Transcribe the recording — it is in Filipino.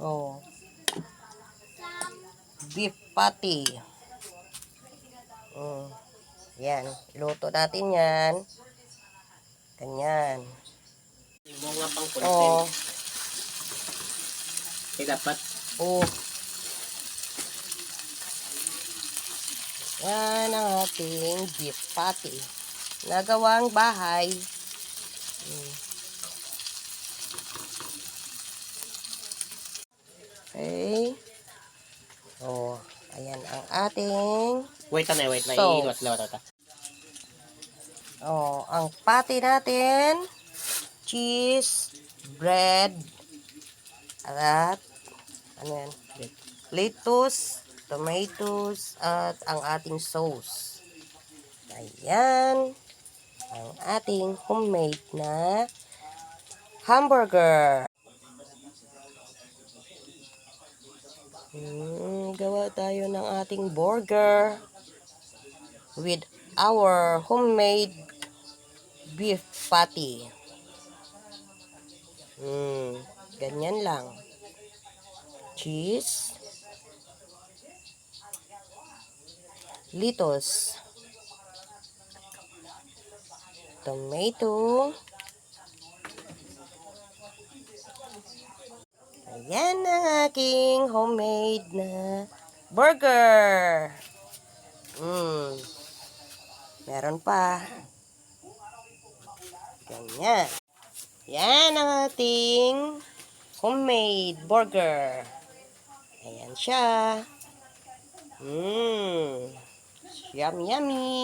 Oh, beef patty. Yan. Luto natin yan. Ganyan. Bunga pang content. Oh. Dapat. Oh. Yan ang ating beef patty. Nagawang bahay. Okay. Oh, ayan ang ating Wait na. sauce. Iigot lang ito. Oh, ang patty natin, cheese, bread, at ano yan? Lettuce, tomatoes, at ang ating sauce. Ayan ang ating homemade na hamburger. Gawa tayo ng ating burger with our homemade beef patty. Ganyan lang. Cheese, lettuce, tomato. Ayan ang aking homemade na burger. Meron pa. Ganyan. Yan ang ating homemade burger. Ayan siya. Yummy, yummy.